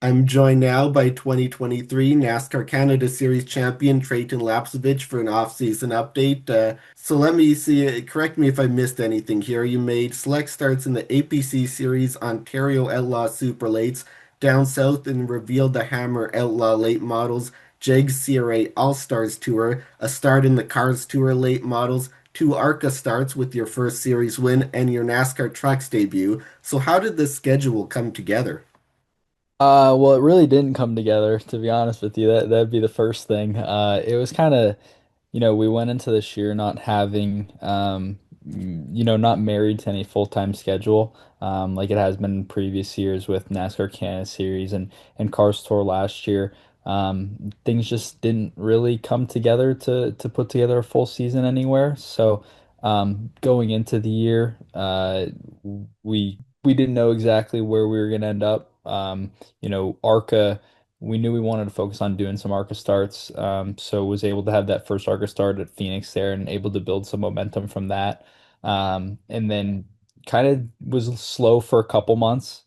I'm joined now by 2023 NASCAR Canada Series champion Treyten Lapcevich for an off-season update. So let me see, correct me if I missed anything here. You made select starts in the APC Series Ontario Outlaw Super Lates down south and revealed the Hammer Outlaw Late Models, Jegs CRA All-Stars Tour, a start in the Cars Tour Late Models, two ARCA starts with your first series win, and your NASCAR Trucks debut. So how did this schedule come together? Well, it really didn't come together, to be honest with you. That'd be the first thing. It was kind of, we went into this year not having, not married to any full-time schedule, like it has been in previous years with NASCAR Canada Series and Cars Tour last year. Things just didn't really come together to put together a full season anywhere. So, going into the year, we didn't know exactly where we were going to end up. ARCA, we knew we wanted to focus on doing some ARCA starts. So was able to have that first ARCA start at Phoenix there and able to build some momentum from that. And then kind of was slow for a couple months.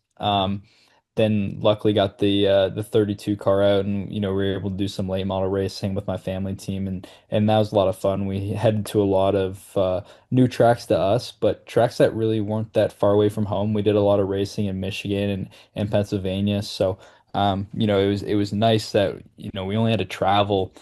Then luckily got the 32 car out and we were able to do some late model racing with my family team and that was a lot of fun. We headed to a lot of new tracks to us, but tracks that really weren't that far away from home. We did a lot of racing in Michigan and Pennsylvania. So it was nice that we only had to travel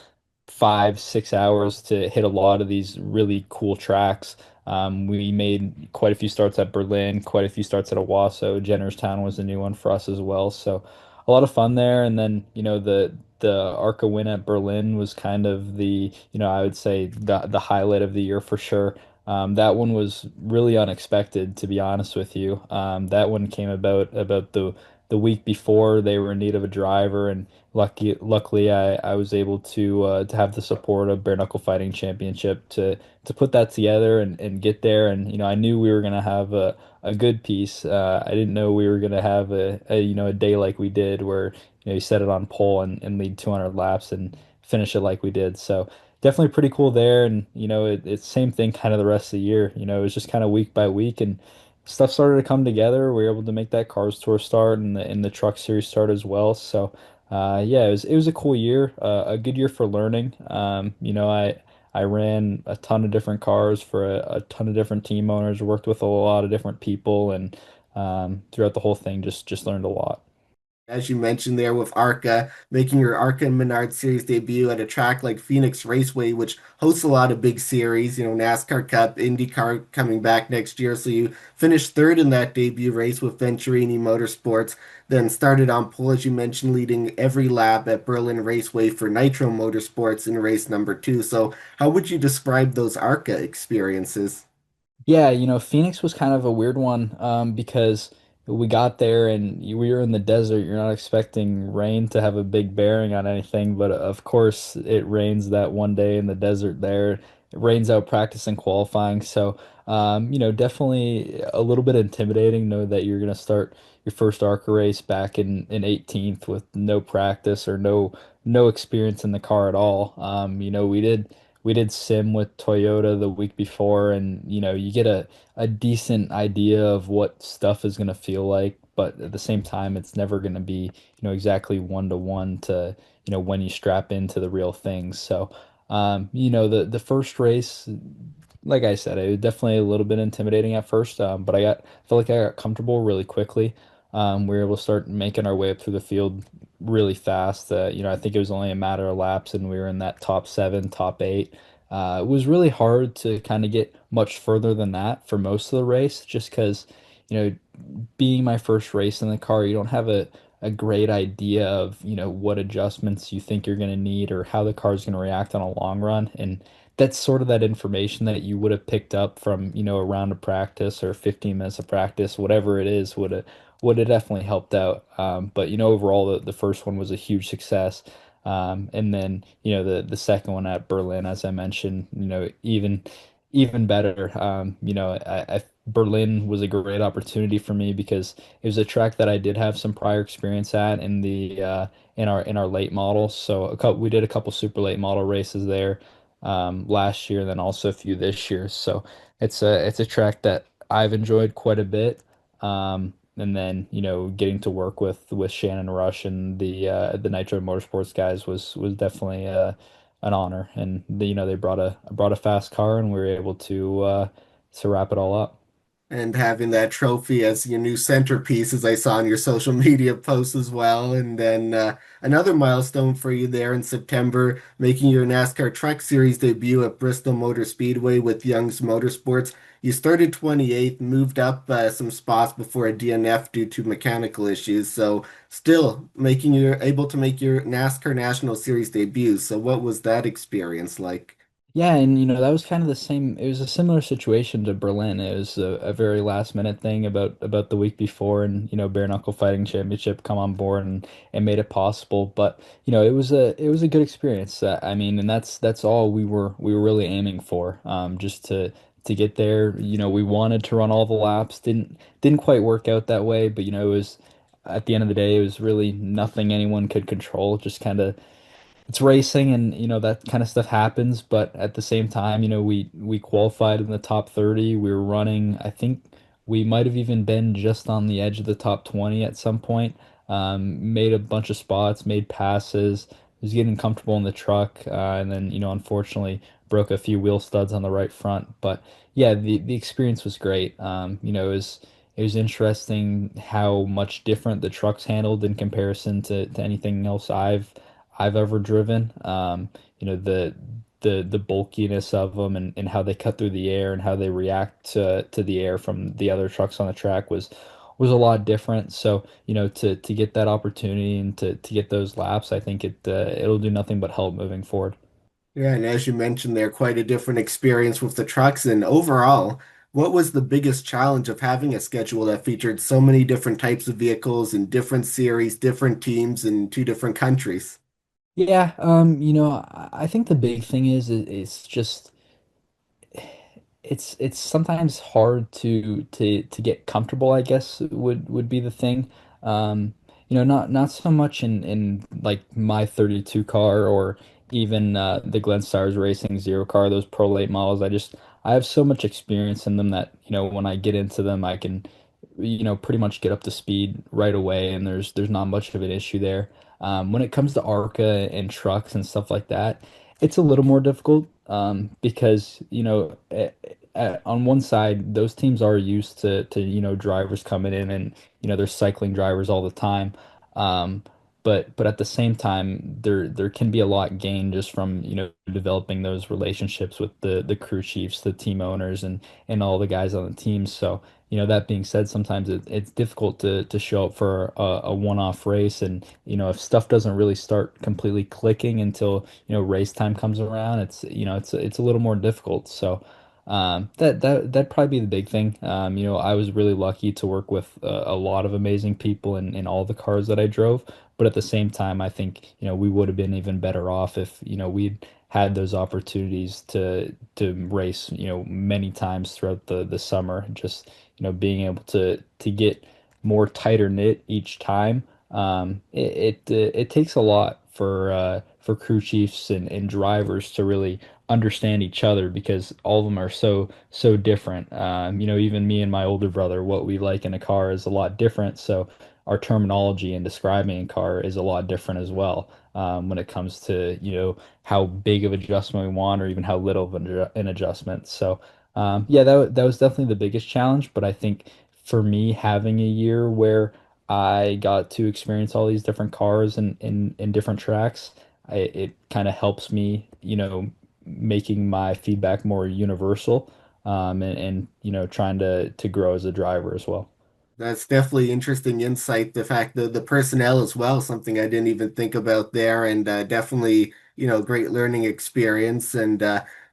5, 6 hours to hit a lot of these really cool tracks. We made quite a few starts at Berlin, quite a few starts at Owasso. Jennerstown was a new one for us as well. So a lot of fun there. And then, the ARCA win at Berlin was kind of I would say the highlight of the year for sure. That one was really unexpected, to be honest with you. That one came about the week before they were in need of a driver, and luckily, I was able to have the support of Bare Knuckle Fighting Championship to put that together and get there. And I knew we were gonna have a good piece. I didn't know we were gonna have a day like we did, where you set it on pole and lead 200 laps and finish it like we did. So definitely pretty cool there. And it's same thing kind of the rest of the year. It was just kind of week by week and stuff started to come together. We were able to make that Cars Tour start and the Truck Series start as well. So yeah, it was a cool year, a good year for learning. I ran a ton of different cars for a ton of different team owners, worked with a lot of different people, and throughout the whole thing, just learned a lot. As you mentioned there with ARCA, making your ARCA and Menard Series debut at a track like Phoenix Raceway, which hosts a lot of big series, NASCAR Cup, IndyCar coming back next year. So you finished third in that debut race with Venturini Motorsports, then started on pole, as you mentioned, leading every lap at Berlin Raceway for Nitro Motorsports in race number two. So how would you describe those ARCA experiences? Yeah, Phoenix was kind of a weird one because we got there and we were in the desert. You're not expecting rain to have a big bearing on anything, but of course it rains that one day in the desert there. It rains out practice and qualifying. So, definitely a little bit intimidating. Know that you're going to start your first ARCA race back in 18th with no practice or no experience in the car at all. We did sim with Toyota the week before, and you get a decent idea of what stuff is going to feel like, but at the same time, it's never going to be, exactly one to one to, when you strap into the real things. So, the first race, like I said, it was definitely a little bit intimidating at first, but I felt like I got comfortable really quickly. We were able to start making our way up through the field really fast. I think it was only a matter of laps, and we were in that top seven, top eight. It was really hard to kind of get much further than that for most of the race, just because, you know, being my first race in the car, you don't have a great idea of, what adjustments you think you're going to need or how the car is going to react on a long run. And that's sort of that information that you would have picked up from, a round of practice or 15 minutes of practice, whatever it is, would have definitely helped out. But overall, the first one was a huge success. And then, the second one at Berlin, as I mentioned, even better. Berlin was a great opportunity for me because it was a track that I did have some prior experience at in our late models. So we did a couple super late model races there last year, and then also a few this year. So it's a track that I've enjoyed quite a bit. And then, getting to work with Shannon Rush and the Nitro Motorsports guys was definitely an honor. And they brought a fast car, and we were able to wrap it all up. And having that trophy as your new centerpiece, as I saw on your social media posts as well. And then another milestone for you there in September, making your NASCAR Truck Series debut at Bristol Motor Speedway with Young's Motorsports. You started 28th, moved up some spots before a DNF due to mechanical issues. So still making you able to make your NASCAR National Series debut. So what was that experience like? Yeah, and that was kind of the same. It was a similar situation to Berlin. It was a very last minute thing about the week before, and Bare Knuckle Fighting Championship come on board and made it possible. But it was a good experience. I mean, and that's all we were really aiming for. Just to get there. We wanted to run all the laps. Didn't quite work out that way, but it was at the end of the day, it was really nothing anyone could control. Just kind of it's racing, and that kind of stuff happens, but at the same time, we qualified in the top 30. We were running, I think we might have even been just on the edge of the top 20 at some point. Made a bunch of spots, made passes, was getting comfortable in the truck, and then unfortunately broke a few wheel studs on the right front. But yeah, the experience was great. It was interesting how much different the trucks handled in comparison to anything else I've ever driven. The bulkiness of them, and how they cut through the air and how they react to the air from the other trucks on the track was a lot different. So, to get that opportunity and to get those laps, I think it'll do nothing but help moving forward. Yeah, and as you mentioned, they're quite a different experience with the trucks. And overall, what was the biggest challenge of having a schedule that featured so many different types of vehicles in different series, different teams in two different countries? Yeah, I think the big thing is it's just it's sometimes hard to get comfortable, I guess would be the thing. Um, not so much in like my 32 car, or even the Glen Stars Racing Zero car, those Pro Late models. I have so much experience in them that, when I get into them, I can, pretty much get up to speed right away, and there's not much of an issue there. When it comes to ARCA and trucks and stuff like that, it's a little more difficult, because on one side, those teams are used to drivers coming in, and they're cycling drivers all the time. Um, but at the same time, there can be a lot gained just from developing those relationships with the crew chiefs, the team owners, and all the guys on the team. So that being said, sometimes it's difficult to show up for a one-off race, and if stuff doesn't really start completely clicking until race time comes around, it's a little more difficult. So that'd probably be the big thing. I was really lucky to work with a lot of amazing people in all the cars that I drove, but at the same time, I think we would have been even better off if we'd had those opportunities to race many times throughout the summer. Just being able to get more tighter knit each time. It takes a lot for crew chiefs and drivers to really understand each other, because all of them are so different. Even me and my older brother, what we like in a car is a lot different. So our terminology and describing a car is a lot different as well. When it comes to how big of adjustment we want, or even how little of an adjustment. So yeah, that was definitely the biggest challenge. But I think for me, having a year where I got to experience all these different cars and in different tracks, it kind of helps me, making my feedback more universal, and trying to grow as a driver as well. That's definitely interesting insight. The fact that the personnel as well, something I didn't even think about there, and definitely, great learning experience. And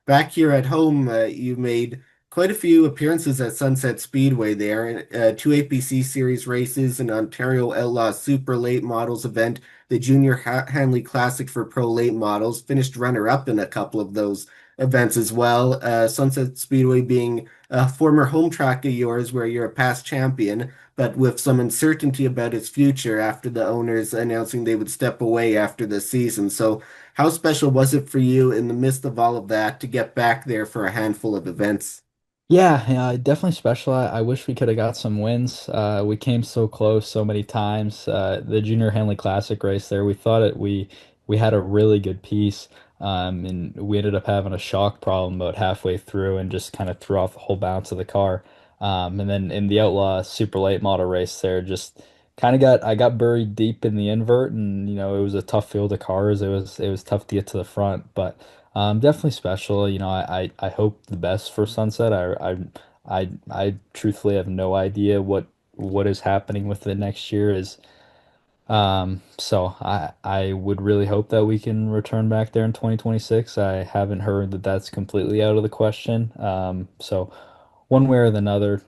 back here at home, you made quite a few appearances at Sunset Speedway there, two APC Series races, an Ontario Outlaw Super Late Models event, the Junior Hanley Classic for Pro Late Models. Finished runner-up in a couple of those events as well. Sunset Speedway being a former home track of yours, where you're a past champion, but with some uncertainty about its future after the owners announcing they would step away after the season. So, how special was it for you in the midst of all of that to get back there for a handful of events? Yeah, definitely special. I wish we could have got some wins. We came so close so many times. The Junior Henley Classic race there, we thought we had a really good piece, and we ended up having a shock problem about halfway through and just kind of threw off the whole bounce of the car. And then in the Outlaw Super Late Model race there, just kind of got I got buried deep in the invert, and it was a tough field of cars. It was tough to get to the front, but. Definitely special. I hope the best for Sunset. I truthfully have no idea what is happening with it next year is so I would really hope that we can return back there in 2026. I haven't heard that that's completely out of the question. So one way or another,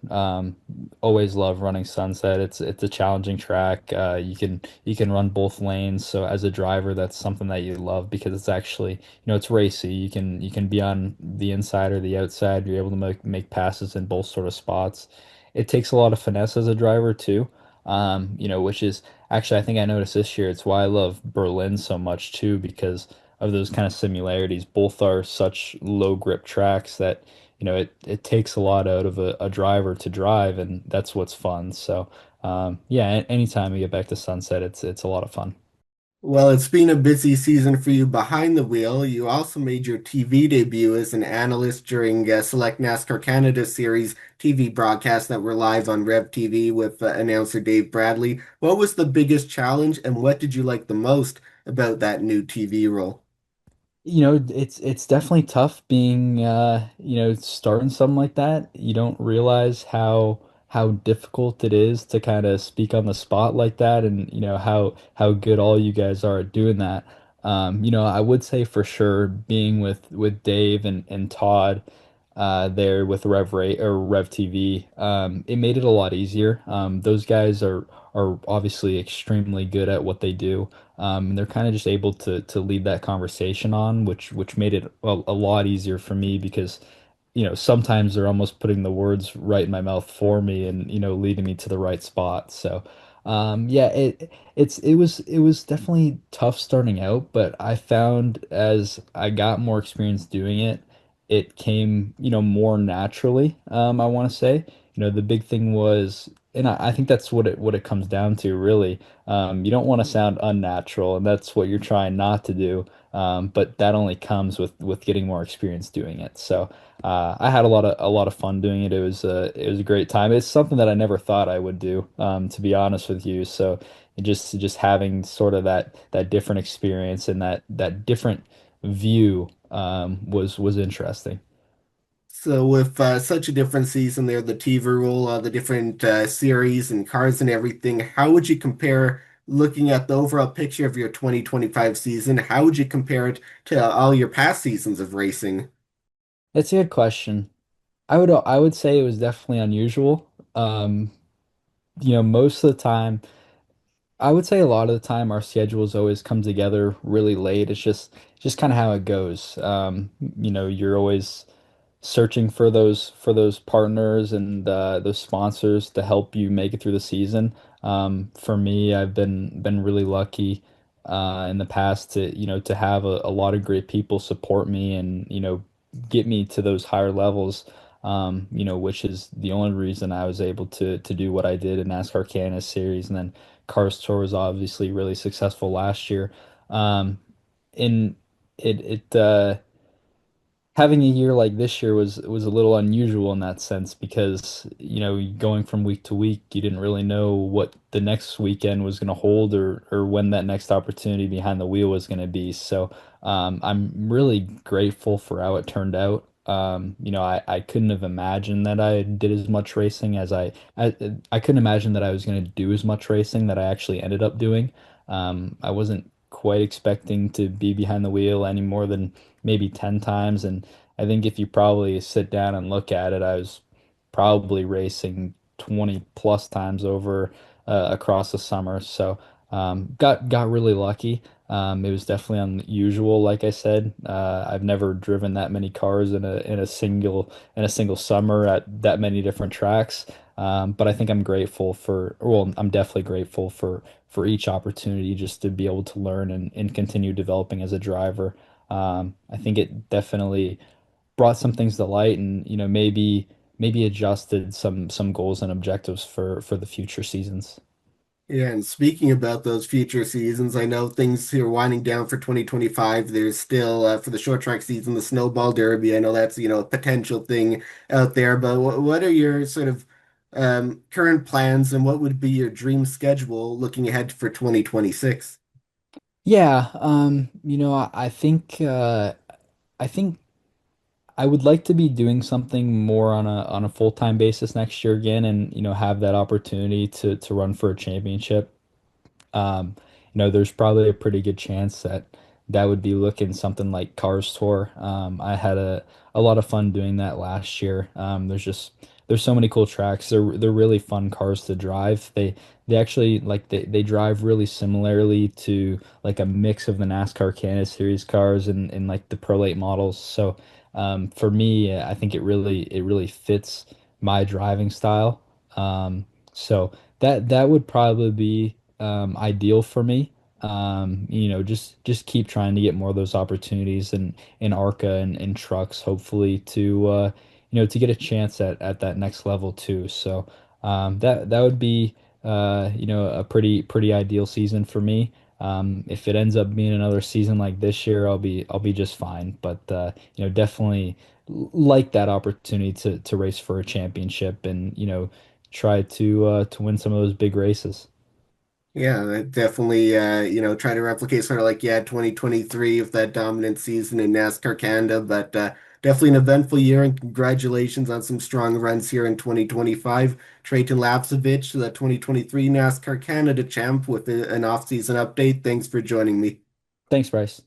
always love running Sunset. It's a challenging track. You can run both lanes. So as a driver, that's something that you love because it's actually, it's racy. You can be on the inside or the outside. You're able to make passes in both sort of spots. It takes a lot of finesse as a driver too. Which is actually I think I noticed this year. It's why I love Berlin so much too because of those kind of similarities. Both are such low grip tracks that it takes a lot out of a driver to drive, and that's what's fun. So, yeah, anytime we get back to Sunset, it's a lot of fun. Well, it's been a busy season for you behind the wheel. You also made your TV debut as an analyst during Select NASCAR Canada Series TV broadcasts that were live on REV TV with announcer Dave Bradley. What was the biggest challenge, and what did you like the most about that new TV role? It's definitely tough being starting something like that. You don't realize how difficult it is to kind of speak on the spot like that and how good all you guys are at doing that. I would say for sure being with Dave and Todd there with Rev TV, it made it a lot easier. Those guys are obviously extremely good at what they do. And they're kind of just able to lead that conversation on, which made it a lot easier for me because, sometimes they're almost putting the words right in my mouth for me and, leading me to the right spot. So, yeah, it was definitely tough starting out, but I found as I got more experience doing it, it came, more naturally. I want to say, the big thing was, and I think that's what it comes down to, really. You don't want to sound unnatural, and that's what you're trying not to do. But that only comes with getting more experience doing it. So I had a lot of fun doing it. It was a great time. It's something that I never thought I would do, to be honest with you. So just having sort of that different experience and that different view was interesting. So, with such a different season there, the TV rule, the different series and cars and everything, how would you compare, looking at the overall picture of your 2025 season, how would you compare it to all your past seasons of racing? That's a good question. I would say it was definitely unusual. Most of the time, I would say a lot of the time our schedules always come together really late. It's just kind of how it goes. You're always searching for those partners and those sponsors to help you make it through the season. For me, I've been really lucky in the past to have a lot of great people support me and get me to those higher levels. Which is the only reason I was able to do what I did in NASCAR Canada Series, and then Cars Tour was obviously really successful last year. In it having a year like this year was a little unusual in that sense because going from week to week you didn't really know what the next weekend was going to hold or when that next opportunity behind the wheel was going to be. So I'm really grateful for how it turned out. I couldn't have imagined that I did as much racing as I couldn't imagine that I was going to do as much racing that I actually ended up doing. I wasn't quite expecting to be behind the wheel any more than maybe 10 times. And I think if you probably sit down and look at it, I was probably racing 20 plus times over across the summer. So got really lucky. It was definitely unusual, like I said. I've never driven that many cars in a single summer at that many different tracks. But I think I'm definitely grateful for each opportunity just to be able to learn and continue developing as a driver. I think it definitely brought some things to light and maybe maybe adjusted some goals and objectives for the future seasons. Yeah, and speaking about those future seasons, I know things here winding down for 2025. There's still for the short track season, the Snowball Derby. I know that's, a potential thing out there, but what are your sort of current plans and what would be your dream schedule looking ahead for 2026? Yeah, I think I would like to be doing something more on a full-time basis next year again, and have that opportunity to run for a championship. There's probably a pretty good chance that that would be looking something like Cars Tour. I had a lot of fun doing that last year. There's so many cool tracks. They're really fun cars to drive. They actually like they drive really similarly to like a mix of the NASCAR Canada Series cars and like the Pro Late models. So for me, I think it really fits my driving style. So that would probably be ideal for me. Just keep trying to get more of those opportunities in ARCA and trucks, hopefully to get a chance at that next level too. So that would be a pretty ideal season for me. If it ends up being another season like this year, I'll be just fine. But definitely like that opportunity to race for a championship and try to win some of those big races. Yeah, that definitely, try to replicate sort of like, yeah, 2023 with that dominant season in NASCAR Canada, but definitely an eventful year and congratulations on some strong runs here in 2025. Treyten Lapcevich, the 2023 NASCAR Canada champ with an off-season update. Thanks for joining me. Thanks, Bryce.